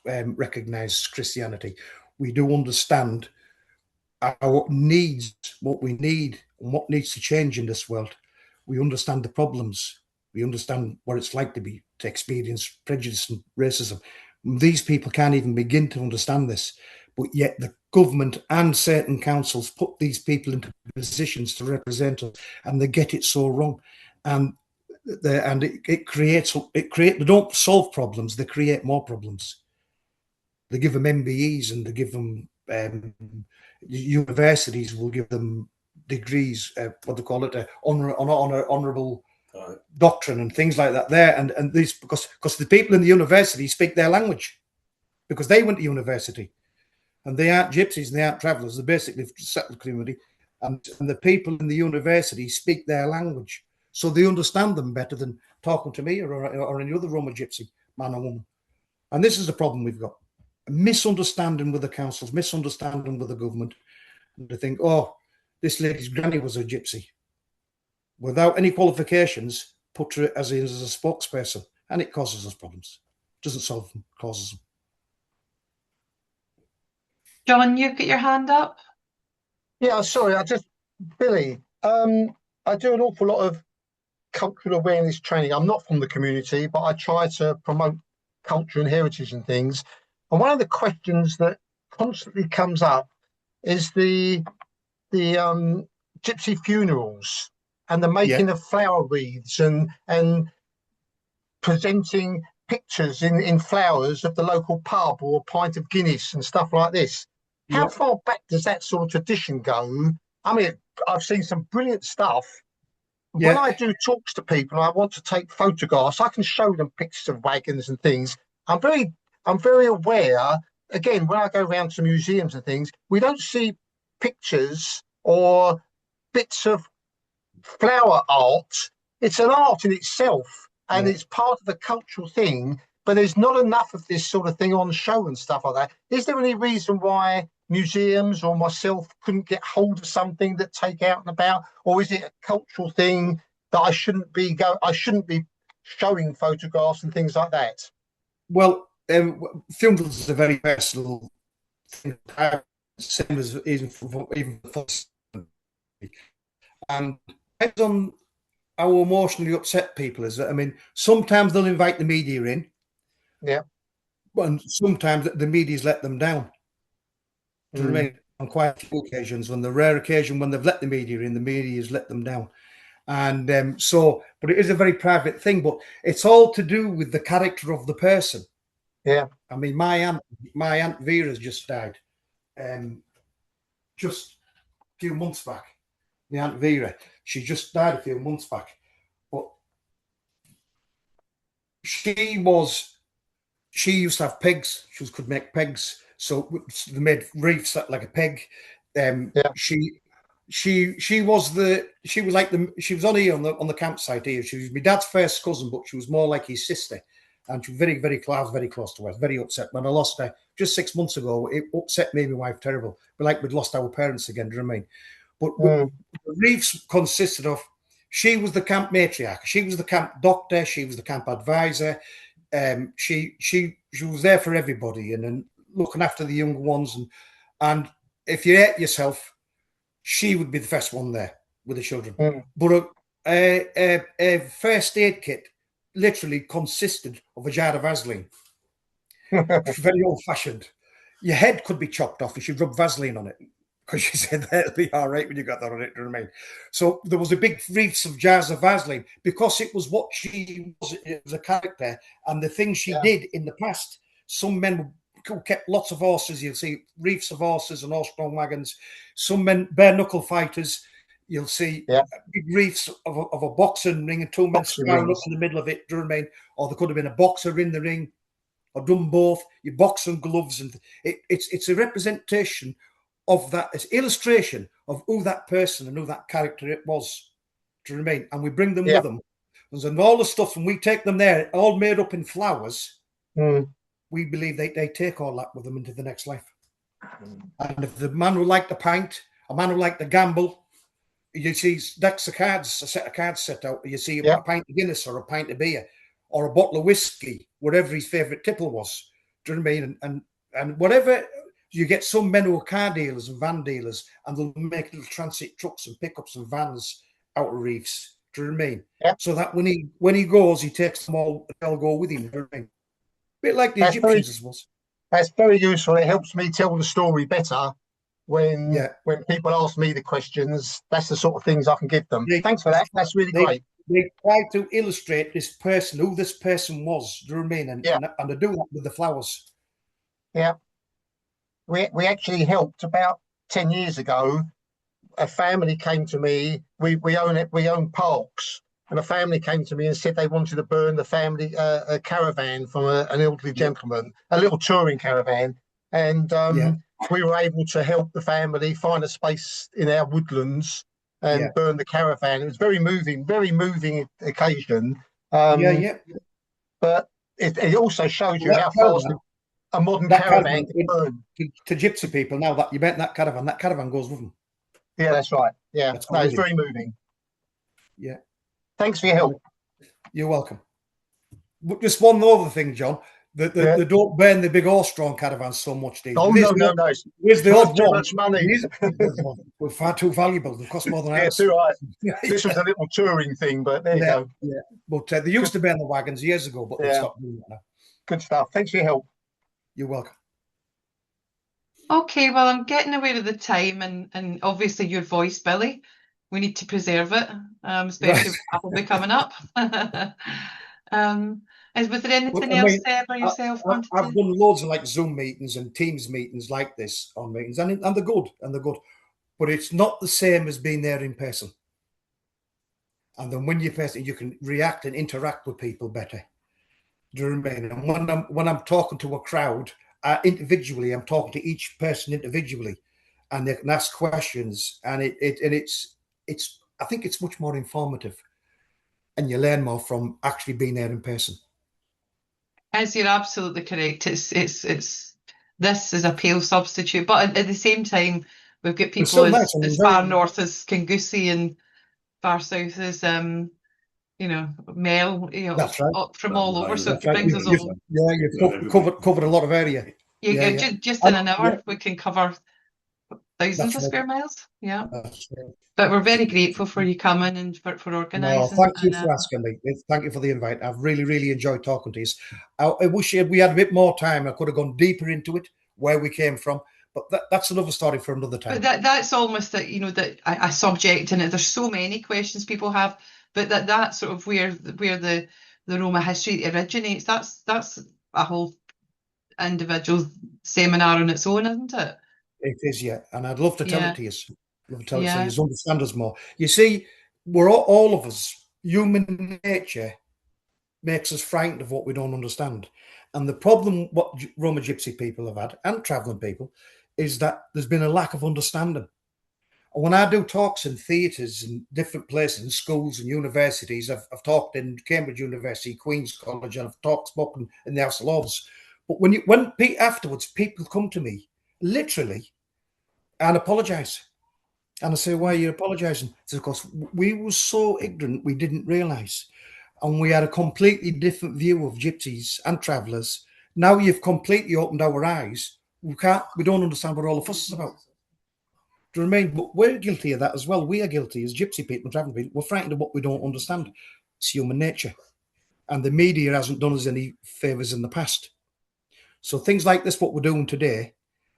Speaker 2: recognise Christianity. We do understand our needs, what we need, and what needs to change in this world. We understand the problems. We understand what it's like to experience prejudice and racism. These people can't even begin to understand this, but yet the government and certain councils put these people into positions to represent us, and they get it so wrong. And it creates. They don't solve problems; they create more problems. They give them MBEs, and they give them universities will give them degrees, what they call it, honourable doctrine and things like that there. And these, because the people in the university speak their language, because they went to university. And they aren't gypsies and they aren't travellers. They're basically settled community. And the people in the university speak their language. So they understand them better than talking to me or any other Roma Gypsy man or woman. And this is the problem we've got. A misunderstanding with the councils, misunderstanding with the government. And they think, oh, this lady's granny was a gypsy. Without any qualifications, put her as a spokesperson. And it causes us problems. It doesn't solve them, it causes them.
Speaker 3: John, you've got your hand up.
Speaker 6: Yeah, sorry, Billy, I do an awful lot of cultural awareness training. I'm not from the community, but I try to promote culture and heritage and things. And one of the questions that constantly comes up is the gypsy funerals and the making of flower wreaths and presenting pictures in flowers of the local pub or a pint of Guinness and stuff like this. How far back does that sort of tradition go? I mean, I've seen some brilliant stuff. When I do talks to people and I want to take photographs, I can show them pictures of wagons and things. I'm very aware, again, when I go around to museums and things, we don't see pictures or bits of flower art. It's an art in itself, and it's part of the cultural thing, but there's not enough of this sort of thing on show and stuff like that. Is there any reason why museums or myself couldn't get hold of something that take out and about, or is it a cultural thing that I shouldn't be showing photographs and things like that?
Speaker 2: Well, funerals is a very personal thing, same as even for and depends on how emotionally upset people is. I mean, sometimes they'll invite the media in, and sometimes the media's let them down. Do you know what I mean? On quite a few occasions, on the rare occasion when they've let the media in, the media's let them down. And but it is a very private thing, but it's all to do with the character of the person.
Speaker 6: Yeah.
Speaker 2: I mean, my aunt Vera's just died, just a few months back. My Aunt Vera, she just died a few months back, but she used to have pegs. She could make pegs, so they made wreaths like a peg. She was only on the campsite here. She was my dad's first cousin, but she was more like his sister. And she was very, very close to us, very upset. When I lost her just 6 months ago, it upset me and my wife terrible. But like we'd lost our parents again, do you know what I mean? But the wreaths consisted of, she was the camp matriarch, she was the camp doctor, she was the camp advisor. She was there for everybody and looking after the young ones. And if you ate yourself, she would be the first one there with the children. But a first aid kit literally consisted of a jar of Vaseline. Very old-fashioned. Your head could be chopped off. You should rub Vaseline on it, because she said that'll be all right when you got that on it. Do you know what I mean? So there was a big wreaths of jars of Vaseline, because it was what she was as a character and the things she did in the past. Some men who kept lots of horses. You'll see wreaths of horses and horse-drawn wagons. Some men, bare-knuckle fighters. You'll see big wreaths of a boxing ring and two men sparring up in the middle of it. Do you know what I mean? Or there could have been a boxer in the ring, or done both. You boxing gloves, and it's a representation of that. It's illustration of who that person and who that character it was. Do you know what I mean? And we bring them with them, and all the stuff, and we take them there, all made up in flowers. We believe they take all that with them into the next life. And if the man who liked the pint, a man who liked the gamble. You see decks of cards, a set of cards set out. You see a pint of Guinness or a pint of beer or a bottle of whiskey, whatever his favourite tipple was. Do you know what I mean? And whatever, you get some men who are car dealers and van dealers, and they'll make little transit trucks and pickups and vans out of reefs. Do you know what I mean? So that when he goes, he takes them all, they'll go with him. Do you know what I mean? A bit like the Egyptians, I suppose.
Speaker 6: That's very useful. It helps me tell the story better. When people ask me the questions, that's the sort of things I can give them. Thanks for that. That's really great.
Speaker 2: They try to illustrate this person, who this person was. Do you know what I mean? And they do that with the flowers.
Speaker 6: Yeah. We actually helped about 10 years ago. a family came to me. We own parks, and a family came to me and said they wanted to burn the family a caravan from an elderly gentleman, a little touring caravan, and we were able to help the family find a space in our woodlands and burn the caravan. It was very moving occasion. But it also shows you how fast a modern caravan can burn.
Speaker 2: To gypsy people, now that you bet that caravan goes with them.
Speaker 6: Yeah, that's right. Yeah, no, it's very moving.
Speaker 2: Yeah.
Speaker 6: Thanks for your help.
Speaker 2: You're welcome. But just one other thing, John. They don't burn the big horse-drawn caravans so much these days.
Speaker 6: Oh, no.
Speaker 2: Where's the odd
Speaker 6: too
Speaker 2: one?
Speaker 6: much money.
Speaker 2: We're far too valuable. They cost more than ours.
Speaker 6: Too right. This was a little touring thing, but there you go.
Speaker 2: Yeah. But they used to burn the wagons years ago, but they stopped doing that now.
Speaker 6: Good stuff. Thanks for your help.
Speaker 2: You're welcome.
Speaker 3: Okay, well, I'm getting aware of the time, and obviously your voice, Billy. We need to preserve it, especially with Appleby coming up. Was there anything else, Seb, or yourself?
Speaker 2: I've done loads of Zoom meetings and Teams meetings like this on meetings, and they're good, but it's not the same as being there in person. And then when you're person, you can react and interact with people better. Do you know what I mean? And when I'm talking to a crowd individually, I'm talking to each person individually, and they can ask questions, and it's I think it's much more informative, and you learn more from actually being there in person.
Speaker 3: As you're absolutely correct, this is a pale substitute, but at the same time, we've got people as far north as Kingussie and far south as Mel,
Speaker 2: That's right.
Speaker 3: up from all over, so it
Speaker 2: right.
Speaker 3: brings us all.
Speaker 2: Yeah, you've covered a lot of area.
Speaker 3: Just in an hour, we can cover thousands of square miles. Yeah. But we're very grateful for you coming and for organising.
Speaker 2: No, thank you for asking me. Thank you for the invite. I've really enjoyed talking to you. I wish we had a bit more time. I could have gone deeper into it, where we came from. But that's another story for another time.
Speaker 3: But that's almost a subject in it. There's so many questions people have, but that's sort of where the Roma history originates. That's a whole individual seminar on its own, isn't it?
Speaker 2: It is, yeah. And I'd love to tell it to you. Love to tell it so you understand us more. You see, we're all of us, human nature makes us frightened of what we don't understand. And the problem what Roma Gypsy people have had, and travelling people, is that there's been a lack of understanding. And when I do talks in theatres and different places, in schools and universities, I've talked in Cambridge University, Queen's College, and I've spoken in the House of Lords. But when afterwards people come to me, literally, and apologise. And I say, why are you apologising? It's because we were so ignorant, we didn't realise. And we had a completely different view of gypsies and travellers. Now you've completely opened our eyes. We don't understand what all the fuss is about. Do you know what I mean? But we're guilty of that as well. We are guilty as gypsy people and travelling people. We're frightened of what we don't understand. It's human nature. And the media hasn't done us any favours in the past. So things like this, what we're doing today,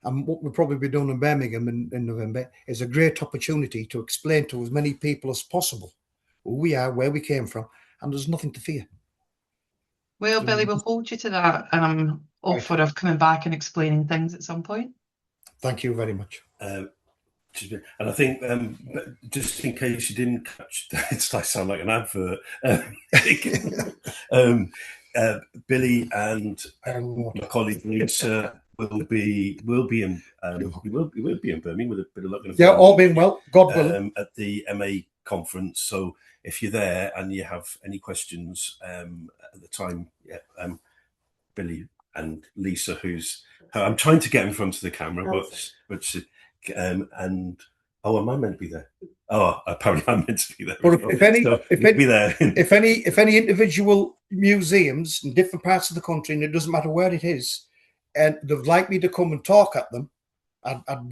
Speaker 2: and what we'll probably be doing in Birmingham in November, is a great opportunity to explain to as many people as possible who we are, where we came from, and there's nothing to fear.
Speaker 3: Well, Billy, we'll hold you to that offer of coming back and explaining things at some point. Thank
Speaker 2: you very much.
Speaker 1: And I think, just in case you didn't catch, I sound like an advert. Billy and my colleague Lisa will be in Birmingham with a bit of luck.
Speaker 2: Yeah, all being well, God willing,
Speaker 1: at the MA conference. So if you're there and you have any questions at the time, Billy and Lisa, who's I'm trying to get in front of the camera, am I meant to be there? Oh, apparently I'm meant to be there.
Speaker 2: But if any individual museums in different parts of the country, and it doesn't matter where it is, and they'd like me to come and talk at them, it'd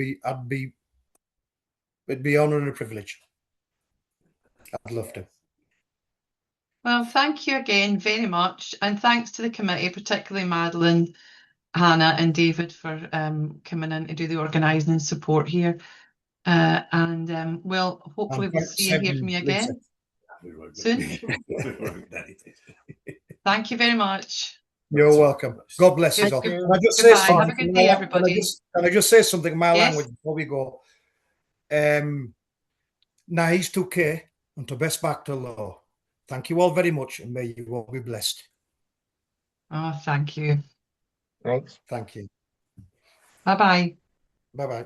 Speaker 2: be honour and a privilege. I'd love to.
Speaker 3: Well, thank you again very much, and thanks to the committee, particularly Madeline, Hannah, and David for coming in to do the organising and support here. Well, hopefully we'll see you hear from you again soon. Thank you very much.
Speaker 2: You're welcome. God bless you all. Can I just say something?
Speaker 3: Have a good day, everybody.
Speaker 2: Can I just say something in my language before we go? Nice to care and to best back to law. Thank you all very much, and may you all be blessed.
Speaker 3: Oh, thank you.
Speaker 6: Thanks.
Speaker 2: Thank you.
Speaker 3: Bye-bye.
Speaker 2: Bye-bye.